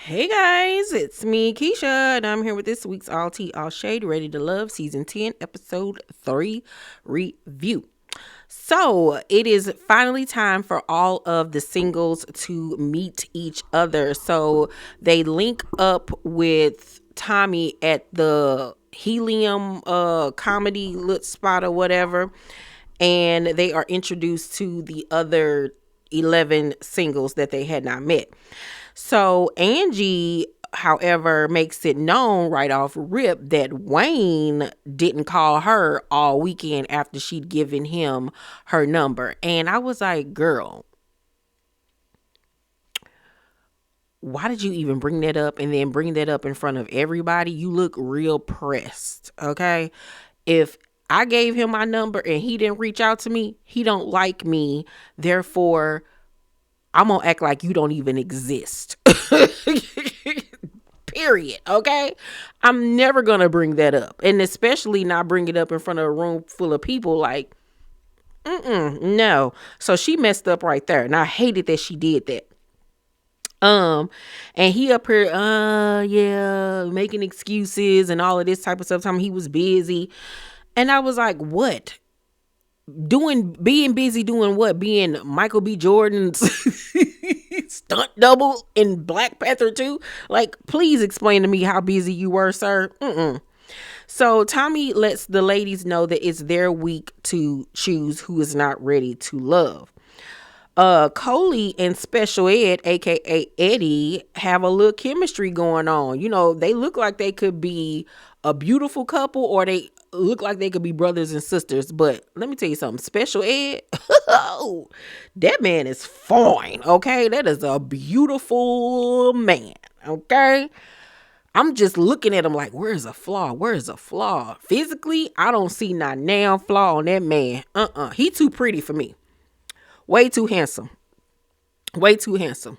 Hey guys, it's me, Keisha, and I'm here with this week's All Tea, All Shade, Ready to Love, Season 10, Episode 3 review. So, it is finally time for all of the singles to meet each other. So, they link up with Tommy at the Helium comedy lit spot or whatever, and they are introduced to the other 11 singles that they had not met. So Angie, however, makes it known right off rip that Wayne didn't call her all weekend after she'd given him her number. And I was like, girl, why did you even bring that up and then bring that up in front of everybody? You look real pressed, okay? If I gave him my number and he didn't reach out to me, he don't like me. Therefore, I'm gonna act like you don't even exist. Period. Okay. I'm never gonna bring that up. And especially not bring it up in front of a room full of people. Like, no. So she messed up right there. And I hated that she did that. And he up here, yeah, making excuses and all of this type of stuff. Time he was busy. And I was like, what? Being busy doing what? Being Michael B. Jordan's stunt double in Black Panther 2? Like, please explain to me how busy you were, sir. So Tommy lets the ladies know that it's their week to choose who is not ready to love. Coley and Special Ed, aka Eddie, have a little chemistry going on. You know, they look like they could be a beautiful couple, or they look like they could be brothers and sisters. But let me tell you something, Special Ed, that man is fine. Okay, that is a beautiful man. Okay. I'm just looking at him like, where's a flaw? Where's a flaw? Physically, I don't see not now flaw on that man. He too pretty for me. Way too handsome. Way too handsome.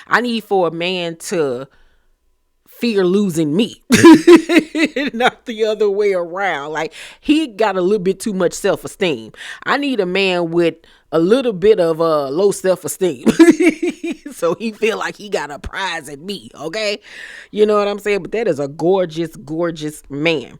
I need for a man to fear losing me. Not the other way around. Like, he got a little bit too much self-esteem. I need a man with a little bit of low self-esteem. So he feel like he got a prize at me. Okay. You know what I'm saying? But that is a gorgeous, gorgeous man.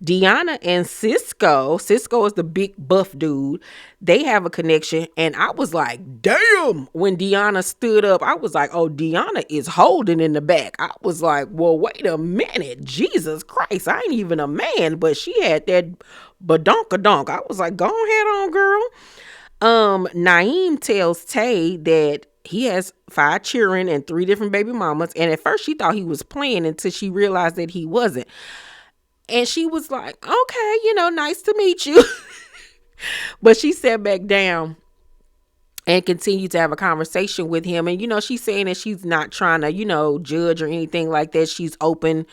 Deanna and Cisco is the big buff dude. They have a connection. And I was like, damn, when Deanna stood up, I was like, oh, Deanna is holding in the back. I was like, well, wait a minute. Jesus Christ, I ain't even a man. But she had that badonka-donk. I was like, go ahead on, girl. Naeem tells Tay that he has 5 children and 3 different baby mamas. And at first she thought he was playing until she realized that he wasn't. And she was like, okay, nice to meet you. But she sat back down and continued to have a conversation with him. And, she's saying that she's not trying to, judge or anything like that. She's open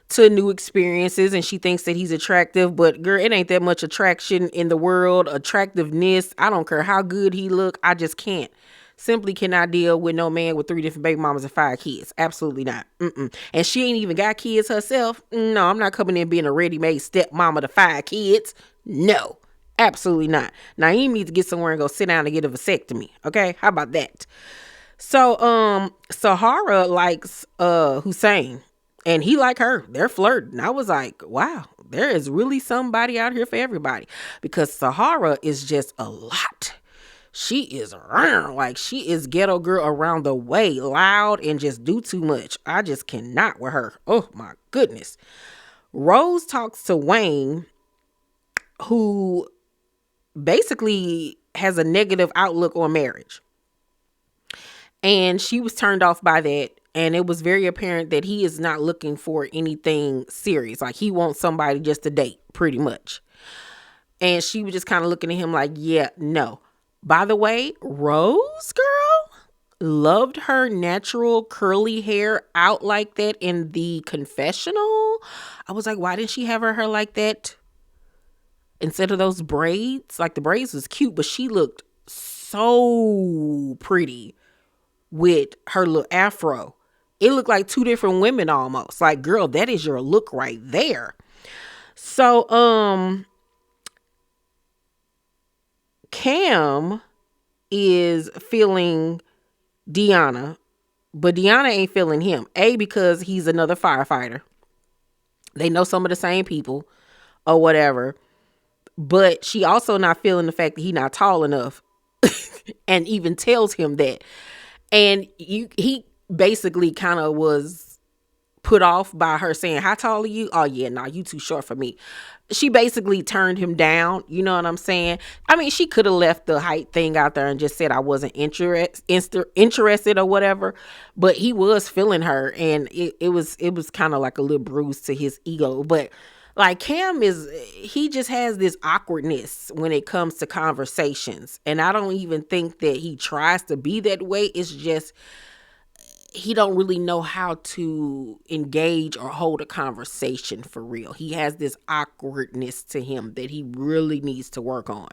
to new experiences and she thinks that he's attractive. But girl, it ain't that much attraction in the world. Attractiveness, I don't care how good he look. I just can't. Simply cannot deal with no man with 3 different baby mamas and 5 kids. Absolutely not. And she ain't even got kids herself. No, I'm not coming in being a ready-made stepmama to 5 kids. No, absolutely not. Naeem needs to get somewhere and go sit down and get a vasectomy. Okay, how about that? So, Sahara likes Hussein, and he like her. They're flirting. I was like, wow, there is really somebody out here for everybody, because Sahara is just a lot. She is around, like she is ghetto girl around the way, loud and just do too much. I just cannot with her. Oh my goodness. Rose talks to Wayne, who basically has a negative outlook on marriage. And she was turned off by that. And it was very apparent that he is not looking for anything serious. Like, he wants somebody just to date, pretty much. And she was just kind of looking at him like, yeah, no. By the way, Rose, girl, loved her natural curly hair out like that in the confessional. I was like, why didn't she have her hair like that instead of those braids? Like, the braids was cute, but she looked so pretty with her little afro. It looked like 2 different women almost. Like, girl, that is your look right there. So, Cam is feeling Deanna, But Deanna ain't feeling him. A, because he's another firefighter. They know some of the same people or whatever. But she also not feeling the fact that he not tall enough and even tells him that. And he basically kind of was put off by her saying, how tall are you? Oh yeah, nah, you too short for me. She basically turned him down. You know what I'm saying? I mean, she could have left the height thing out there and just said I wasn't interested or whatever. But he was feeling her, and it was kind of like a little bruise to his ego. But like Cam he just has this awkwardness when it comes to conversations, and I don't even think that he tries to be that way. It's just he don't really know how to engage or hold a conversation for real. He has this awkwardness to him that he really needs to work on.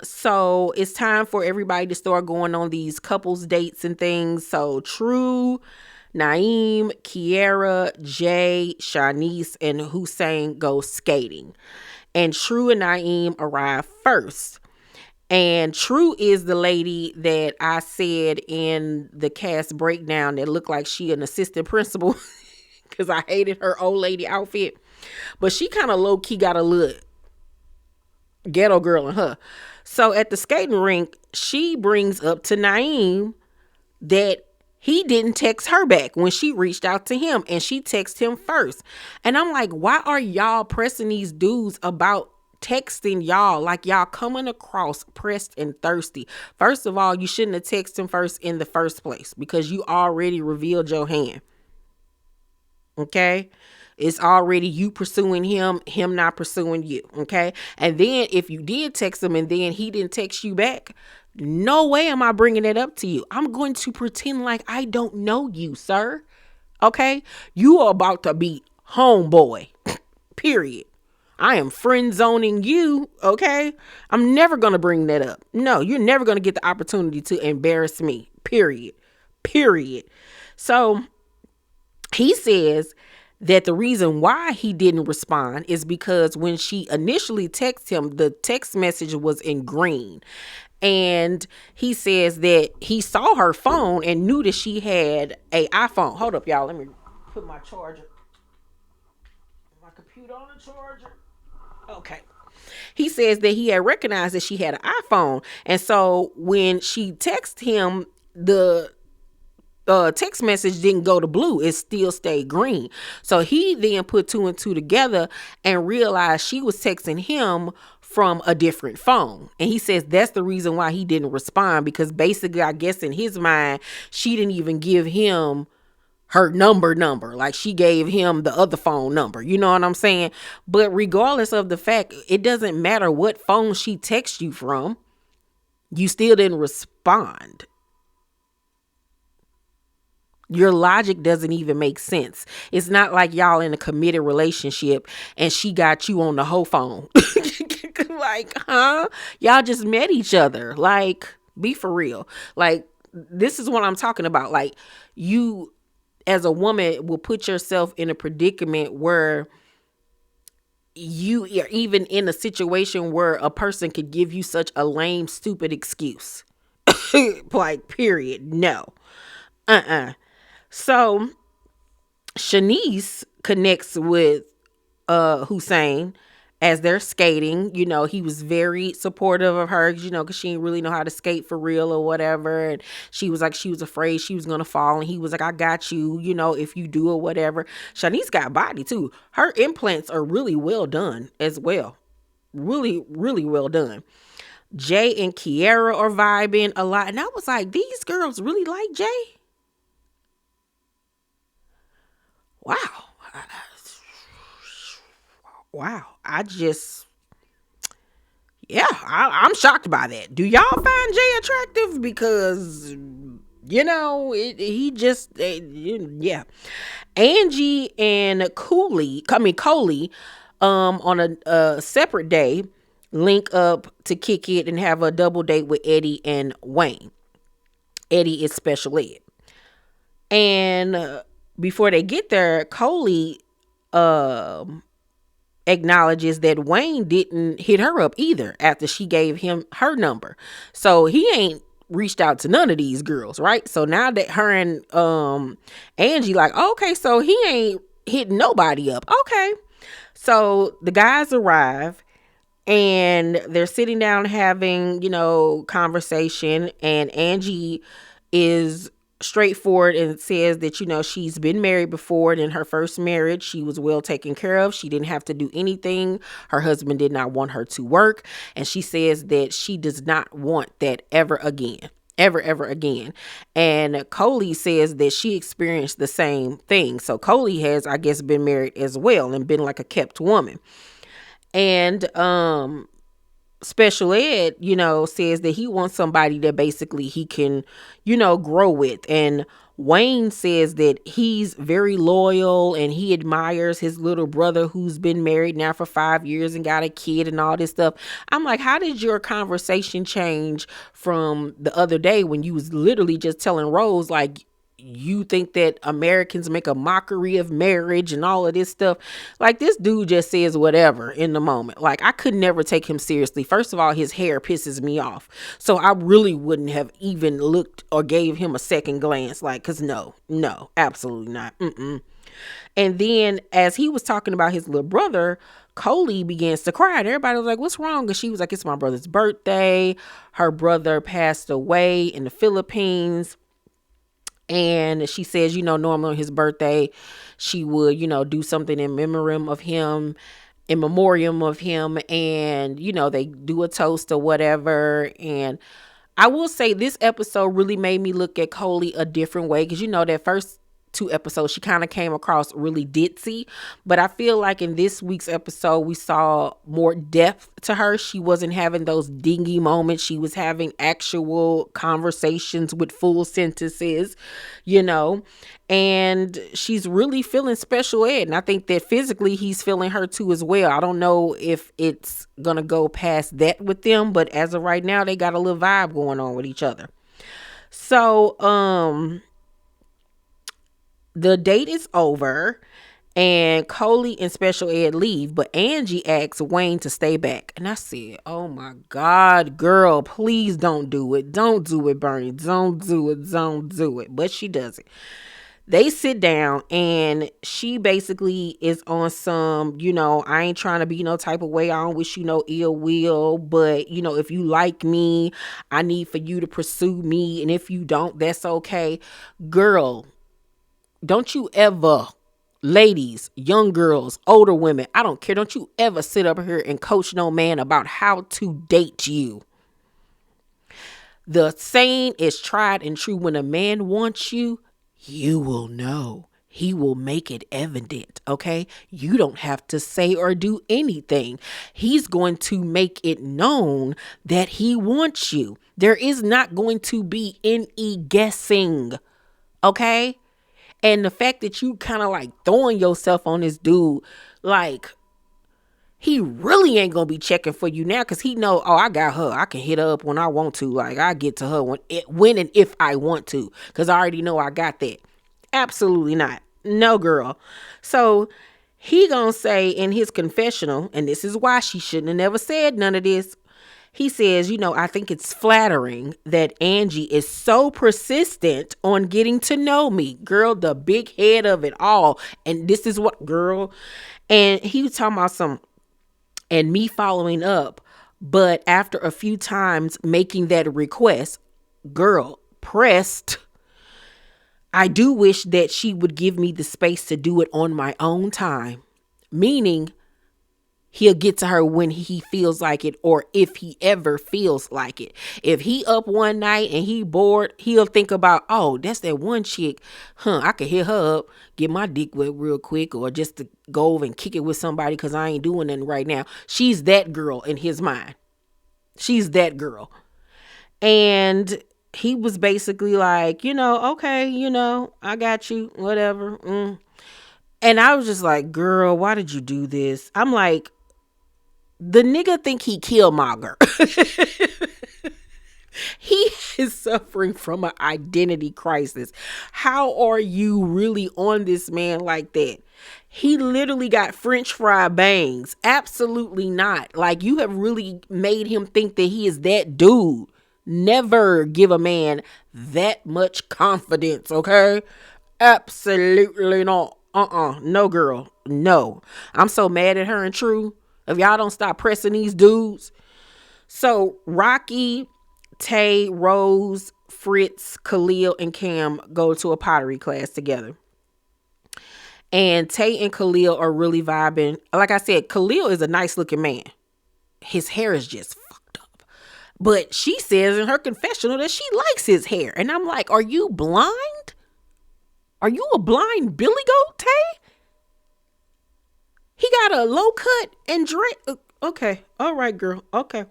So it's time for everybody to start going on these couples dates and things. So True, Naeem, Kiara, Jay, Shanice, and Hussein go skating. And True and Naeem arrive first. And True is the lady that I said in the cast breakdown that looked like she an assistant principal because I hated her old lady outfit. But she kind of low-key got a little ghetto girl in her. So at the skating rink, she brings up to Naeem that he didn't text her back when she reached out to him, and she texted him first. And I'm like, why are y'all pressing these dudes about texting y'all? Like, y'all coming across pressed and thirsty. First of all, you shouldn't have texted him first in the first place because you already revealed your hand. Okay? It's already you pursuing him not pursuing you. Okay? And then if you did text him and then he didn't text you back, no way am I bringing it up to you. I'm going to pretend like I don't know you, sir. Okay? You are about to be homeboy. Period. I am friend zoning you. Okay? I'm never going to bring that up. No, you're never going to get the opportunity to embarrass me. Period. So he says that the reason why he didn't respond is because when she initially texted him, the text message was in green. And he says that he saw her phone and knew that she had a iPhone. Hold up, y'all. Let me put my charger. My computer on the charger. Okay. He says that he had recognized that she had an iPhone. And so when she texted him, the text message didn't go to blue. It still stayed green. So he then put two and two together and realized she was texting him from a different phone. And he says that's the reason why he didn't respond, because basically, I guess in his mind, she didn't even give him her number. Like, she gave him the other phone number. You know what I'm saying? But regardless of the fact, it doesn't matter what phone she texts you from, you still didn't respond. Your logic doesn't even make sense. It's not like y'all in a committed relationship and she got you on the whole phone. Like, huh? Y'all just met each other. Like, be for real. Like, this is what I'm talking about. Like, you as a woman will put yourself in a predicament where you are even in a situation where a person could give you such a lame, stupid excuse. Like, period. No. So Shanice connects with Hussein as they're skating. You know, he was very supportive of her, you know, because she didn't really know how to skate for real or whatever. And she was like, she was afraid she was going to fall. And he was like, I got you, you know, if you do or whatever. Shanice got body too. Her implants are really well done as well. Really, really well done. Jay and Kiara are vibing a lot. And I was like, these girls really like Jay? Wow. Wow. I'm shocked by that. Do y'all find Jay attractive? Because, you know, yeah. Angie and Coley, on a separate day, link up to kick it and have a double date with Eddie and Wayne. Eddie is special ed. And before they get there, Coley acknowledges that Wayne didn't hit her up either after she gave him her number. So he ain't reached out to none of these girls, right? So now that her and Angie like, okay, so he ain't hitting nobody up. Okay. So the guys arrive and they're sitting down having, conversation, and Angie is straightforward and says that, she's been married before, and in her first marriage she was well taken care of. She didn't have to do anything. Her husband did not want her to work, and she says that she does not want that ever again. Ever again. And Coley says that she experienced the same thing. So Coley has, I guess, been married as well and been like a kept woman. And Special Ed, says that he wants somebody that basically he can, grow with. And Wayne says that he's very loyal and he admires his little brother who's been married now for 5 years and got a kid and all this stuff. I'm like, how did your conversation change from the other day when you was literally just telling Rose, like, you think that Americans make a mockery of marriage and all of this stuff? Like, this dude just says whatever in the moment. Like, I could never take him seriously. First of all, his hair pisses me off. So I really wouldn't have even looked or gave him a second glance. Like, cause no, absolutely not. And then as he was talking about his little brother, Coley begins to cry. And everybody was like, what's wrong? And she was like, it's my brother's birthday. Her brother passed away in the Philippines. And she says, normally on his birthday, she would, do something in memoriam of him. And, they do a toast or whatever. And I will say this episode really made me look at Coley a different way. Because, that first 2 episodes, she kind of came across really ditzy. But I feel like in this week's episode, we saw more depth to her. She wasn't having those dingy moments. She was having actual conversations with full sentences, and she's really feeling Special Ed. And I think that physically he's feeling her too as well. I don't know if it's going to go past that with them, but as of right now, they got a little vibe going on with each other. So, the date is over and Coley and Special Ed leave, but Angie asks Wayne to stay back. And I said, oh my God, girl, please don't do it. Don't do it, Bernie. Don't do it. Don't do it. But she does it. They sit down and she basically is on some, I ain't trying to be no type of way. I don't wish you no ill will, but if you like me, I need for you to pursue me. And if you don't, that's okay. Girl, don't you ever, ladies, young girls, older women, I don't care. Don't you ever sit up here and coach no man about how to date you. The saying is tried and true. When a man wants you, you will know. He will make it evident, okay? You don't have to say or do anything. He's going to make it known that he wants you. There is not going to be any guessing, okay? And the fact that you kind of like throwing yourself on this dude, like, he really ain't going to be checking for you now because he know, oh, I got her. I can hit her up when I want to. Like, I get to her when and if I want to because I already know I got that. Absolutely not. No, girl. So he going to say in his confessional, and this is why she shouldn't have never said none of this. He says, I think it's flattering that Angie is so persistent on getting to know me. Girl, the big head of it all. And this is what, girl. And he was talking about and me following up. But after a few times making that request, girl, pressed. I do wish that she would give me the space to do it on my own time. Meaning, he'll get to her when he feels like it or if he ever feels like it. If he up one night and he bored, he'll think about, oh, that's that one chick. I could hit her up, get my dick wet real quick, or just to go over and kick it with somebody because I ain't doing nothing right now. She's that girl in his mind. She's that girl. And he was basically like, okay, I got you, whatever. And I was just like, girl, why did you do this? I'm like, the nigga think he killed my girl. He is suffering from an identity crisis. How are you really on this man like that? He literally got French fry bangs. Absolutely not. Like, you have really made him think that he is that dude. never give a man that much confidence, okay? Absolutely not. No, girl. No. I'm so mad at her and True. If y'all don't stop pressing these dudes. So Rocky, Tay, Rose, Fritz, Khalil, and Cam go to a pottery class together. And Tay and Khalil are really vibing. Like I said, Khalil is a nice looking man. His hair is just fucked up. But she says in her confessional that she likes his hair. And I'm like, are you blind? Are you a blind Billy Goat, Tay? He got a low cut and dread. Okay. All right, girl. Okay.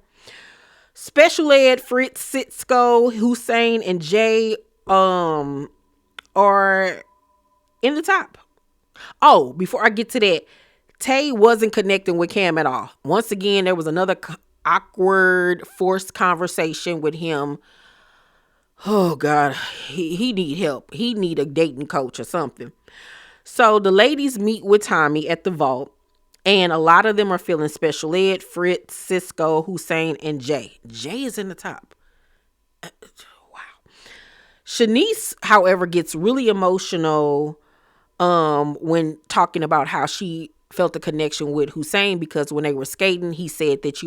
Special Ed, Fritz, Sitsko, Hussein, and Jay are in the top. Oh, before I get to that, Tay wasn't connecting with Cam at all. Once again, there was another awkward, forced conversation with him. Oh God, he need help. He need a dating coach or something. So the ladies meet with Tommy at the vault, and a lot of them are feeling Special Ed, Fritz, Cisco, Hussein, and Jay. Jay is in the top. Wow. Shanice, however, gets really emotional when talking about how she felt a connection with Hussein, because when they were skating, he said that,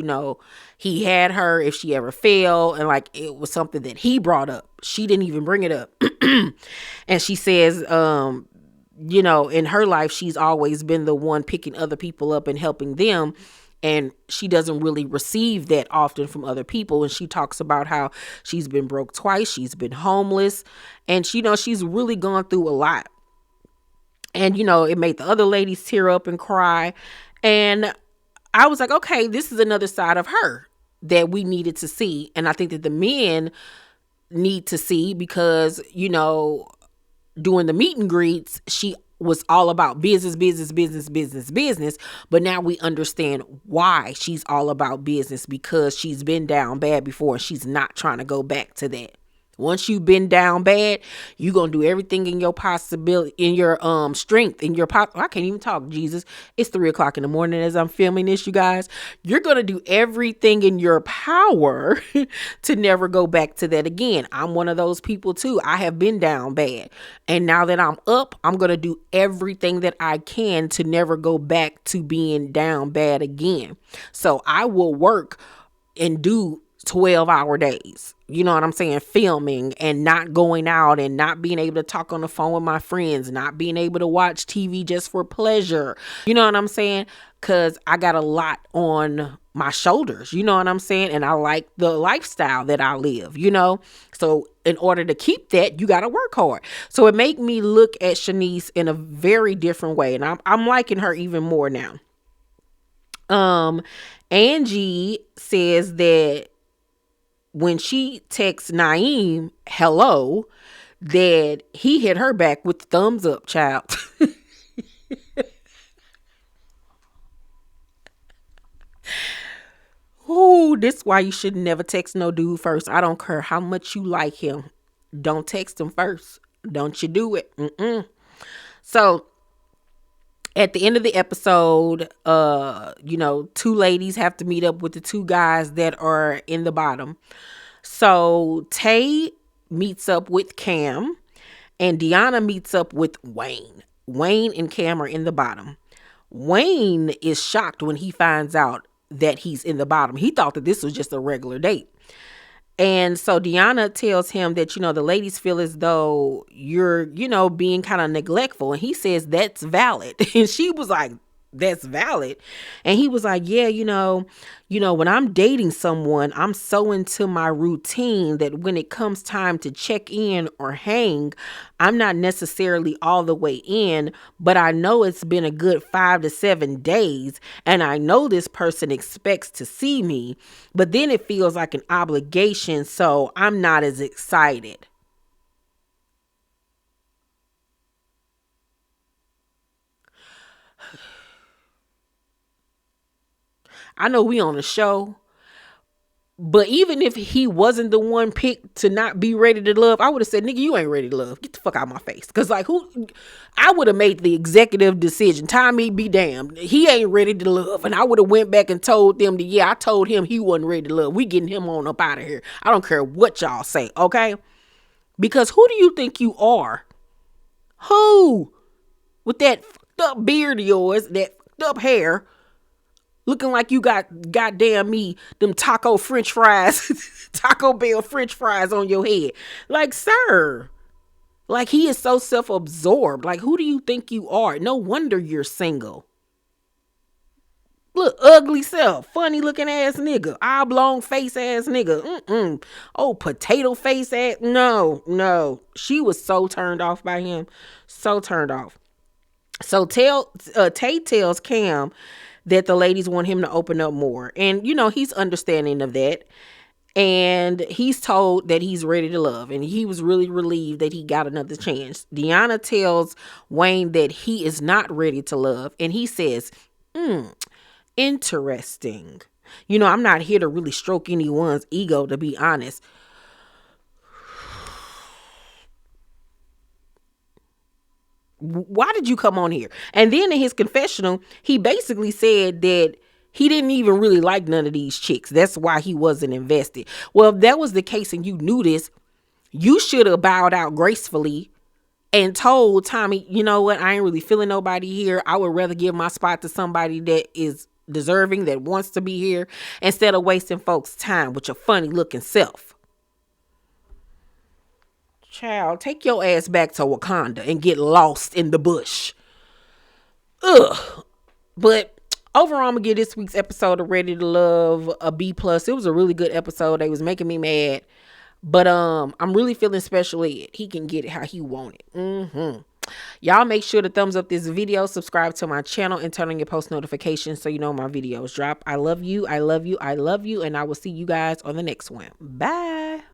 he had her if she ever fell, and like it was something that he brought up. She didn't even bring it up. And she says, in her life, she's always been the one picking other people up and helping them. And she doesn't really receive that often from other people. And she talks about how she's been broke twice. She's been homeless. And she's really gone through a lot. And, it made the other ladies tear up and cry. And I was like, okay, this is another side of her that we needed to see. And I think that the men need to see, because, doing the meet and greets, she was all about business, business, business, business, business. But now we understand why she's all about business, because she's been down bad before. And she's not trying to go back to that. Once you've been down bad, you're going to do everything in your possibility, in your strength, in your I can't even talk, Jesus. It's 3:00 in the morning as I'm filming this, you guys. You're going to do everything in your power to never go back to that again. I'm one of those people too. I have been down bad. And now that I'm up, I'm going to do everything that I can to never go back to being down bad again. So I will work and do 12-hour days. You know what I'm saying? Filming and not going out and not being able to talk on the phone with my friends, not being able to watch TV just for pleasure. You know what I'm saying? Because I got a lot on my shoulders. You know what I'm saying? And I like the lifestyle that I live, So in order to keep that, you got to work hard. So it made me look at Shanice in a very different way. And I'm liking her even more now. Angie says that when she texts Naeem hello, that he hit her back with the thumbs up, child. Oh, this is why you should never text no dude first. I don't care how much you like him. Don't text him first. Don't you do it. So at the end of the episode, two ladies have to meet up with the two guys that are in the bottom. So Tay meets up with Cam, and Deanna meets up with Wayne. Wayne and Cam are in the bottom. Wayne is shocked when he finds out that he's in the bottom. He thought that this was just a regular date. And so Deanna tells him that, the ladies feel as though you're, being kind of neglectful. And he says that's valid. And she was like, that's valid. And he was like, yeah, when I'm dating someone, I'm so into my routine that when it comes time to check in or hang, I'm not necessarily all the way in, but I know it's been a good 5 to 7 days, and I know this person expects to see me, but then it feels like an obligation, so I'm not as excited. I know we on a show, But even if he wasn't the one picked to not be ready to love, I would have said, nigga, you ain't ready to love. Get the fuck out of my face. Cause like I would have made the executive decision. Time me be damned. He ain't ready to love. And I would have went back and told them that, yeah, I told him he wasn't ready to love. We getting him on up out of here. I don't care what y'all say. Okay. Because who do you think you are? Who? With that fucked up beard of yours, that fucked up hair, looking like you got goddamn me them taco french fries, Taco Bell french fries on your head. Like, sir, like he is so self-absorbed. Like, who do you think you are? No wonder you're single. Look, ugly self, funny looking ass nigga, oblong face ass nigga. Oh, potato face ass. No. She was so turned off by him. So turned off. So Tate tells Cam that the ladies want him to open up more. And, you know, he's understanding of that. And he's told that he's ready to love. And he was really relieved that he got another chance. Deanna tells Wayne that he is not ready to love. And he says, interesting. You know, I'm not here to really stroke anyone's ego, to be honest. Why did you come on here? And then in his confessional, he basically said that he didn't even really like none of these chicks. That's why he wasn't invested. Well, if that was the case and you knew this, you should have bowed out gracefully and told Tommy, you know what, I ain't really feeling nobody here. I would rather give my spot to somebody that is deserving, that wants to be here, instead of wasting folks' time with your funny looking self. Child, take your ass back to Wakanda and get lost in the bush. Ugh. But overall, I'm gonna give this week's episode of Ready to Love a B+. It was a really good episode. They was making me mad. But I'm really feeling special ed. He can get it how he want it. Y'all make sure to thumbs up this video, subscribe to my channel, and turn on your post notifications so you know my videos drop. I love you, and I will see you guys on the next one. Bye.